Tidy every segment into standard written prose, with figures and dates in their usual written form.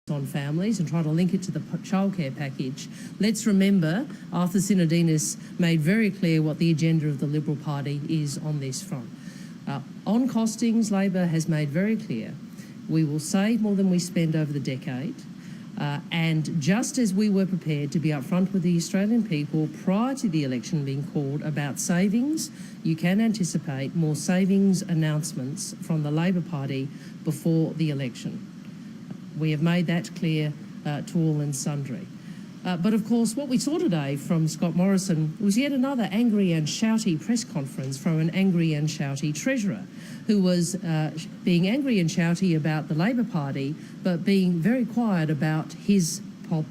on families and try to link it to the childcare package. Let's remember Arthur Sinodinos made very clear what the agenda of the Liberal Party is on this front. On costings, Labor has made very clear we will save more than we spend over the decade. And just as we were prepared to be upfront with the Australian people prior to the election being called about savings, you can anticipate more savings announcements from the Labor Party before the election. We have made that clear to all and sundry. But of course, what we saw today from Scott Morrison was yet another angry and shouty press conference from an angry and shouty Treasurer who was being angry and shouty about the Labor Party, but being very quiet about his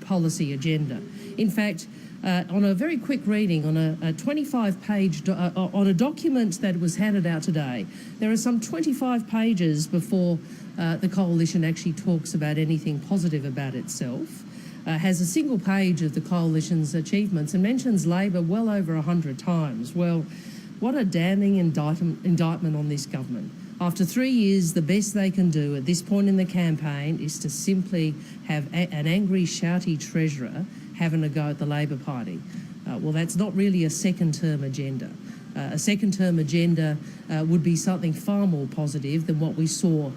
policy agenda. In fact, on a very quick reading, on a 25-page, on a document that was handed out today, there are some 25 pages before the coalition actually talks about anything positive about itself. Has a single page of the coalition's achievements and mentions Labor well over 100 times. Well, what a damning indictment on this government. After 3 years, the best they can do at this point in the campaign is to simply have an angry, shouty Treasurer having a go at the Labor Party. Well, that's not really a second-term agenda. A second-term agenda would be something far more positive than what we saw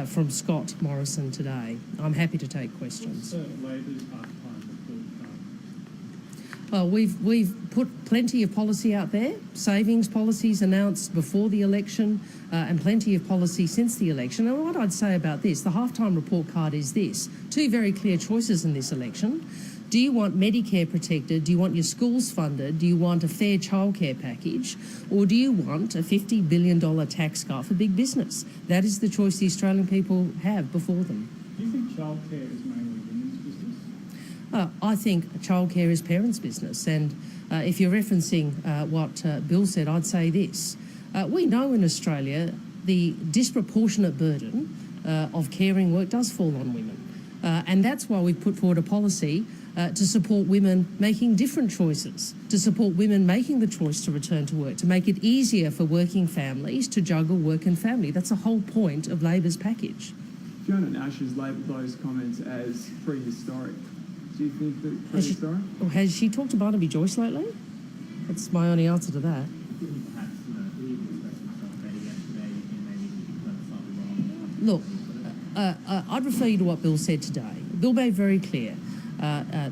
from Scott Morrison today. I'm happy to take questions. What's Labor's half-time report? Well, we've put plenty of policy out there, savings policies announced before the election and plenty of policy since the election. And what I'd say about this, the half-time report card is this. Two very clear choices in this election. Do you want Medicare protected? Do you want your schools funded? Do you want a fair childcare package? Or do you want a $50 billion tax cut for big business? That is the choice the Australian people have before them. Do you think childcare is mainly women's business? I think childcare is parents' business. And if you're referencing what Bill said, I'd say this. We know in Australia the disproportionate burden of caring work does fall on women. And that's why we've put forward a policy to support women making different choices, to support women making the choice to return to work, to make it easier for working families to juggle work and family. That's the whole point of Labor's package. Fiona Nash has labelled those comments as prehistoric. Do you think that prehistoric? Has she talked to Barnaby Joyce lately? That's my only answer to that. Look, I'd refer you to what Bill said today. Bill made very clear.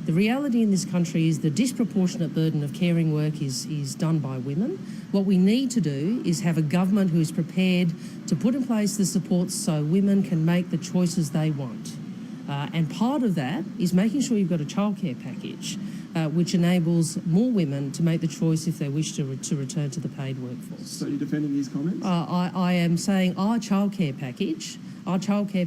The reality in this country is the disproportionate burden of caring work is done by women. What we need to do is have a government who is prepared to put in place the supports so women can make the choices they want. And part of that is making sure you've got a childcare package which enables more women to make the choice if they wish to return to the paid workforce. So you're defending his comments? I am saying our childcare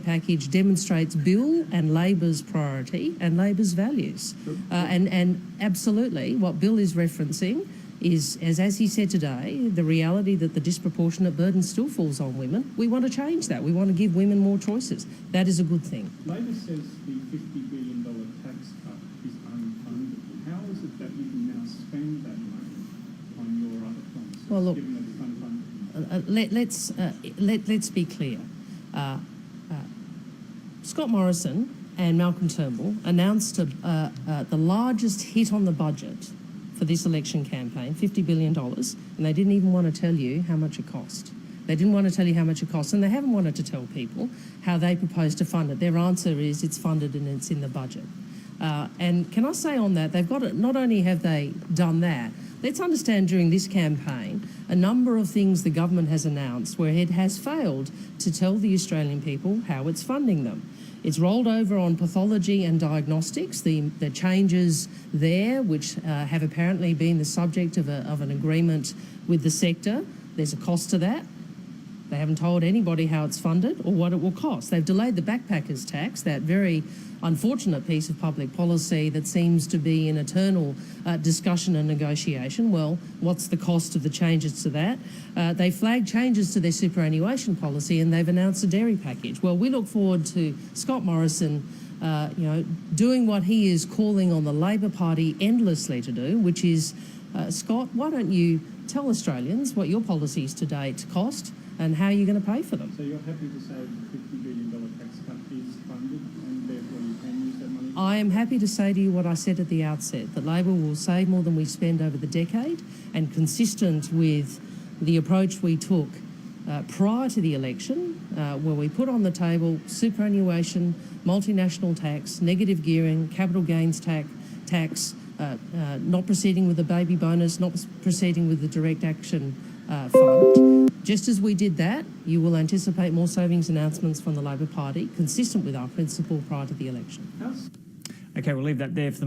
package demonstrates Bill and Labor's priority and Labor's values. And absolutely what Bill is referencing is, as he said today, the reality that the disproportionate burden still falls on women. We want to change that. We want to give women more choices. That is a good thing. Labor says the $50 billion tax cut is unfunded. How is it that you can now spend that money on your other promises, well, look, given that it's unfunded? let's be clear. Scott Morrison and Malcolm Turnbull announced the largest hit on the budget for this election campaign, $50 billion, and they didn't even want to tell you how much it cost. They didn't want to tell you how much it cost, and they haven't wanted to tell people how they propose to fund it. Their answer is it's funded and it's in the budget. And can I say on that, they've got it, not only have they done that, let's understand during this campaign a number of things the government has announced where it has failed to tell the Australian people how it's funding them. It's rolled over on pathology and diagnostics, the changes there, which have apparently been the subject of an agreement with the sector. There's a cost to that. They haven't told anybody how it's funded or what it will cost. They've delayed the backpackers tax, that very unfortunate piece of public policy that seems to be an eternal discussion and negotiation. Well, what's the cost of the changes to that? They flagged changes to their superannuation policy and they've announced a dairy package. Well, we look forward to Scott Morrison doing what he is calling on the Labor Party endlessly to do, which is, Scott, why don't you tell Australians what your policies to date cost and how you're going to pay for them? So you're happy to say the $50 billion tax cut is funded and therefore you can I am happy to say to you what I said at the outset, that Labor will save more than we spend over the decade, and consistent with the approach we took prior to the election, where we put on the table superannuation, multinational tax, negative gearing, capital gains tax, not proceeding with the baby bonus, not proceeding with the direct action fund. Just as we did that, you will anticipate more savings announcements from the Labor Party, consistent with our principle prior to the election. Okay, we'll leave that there for the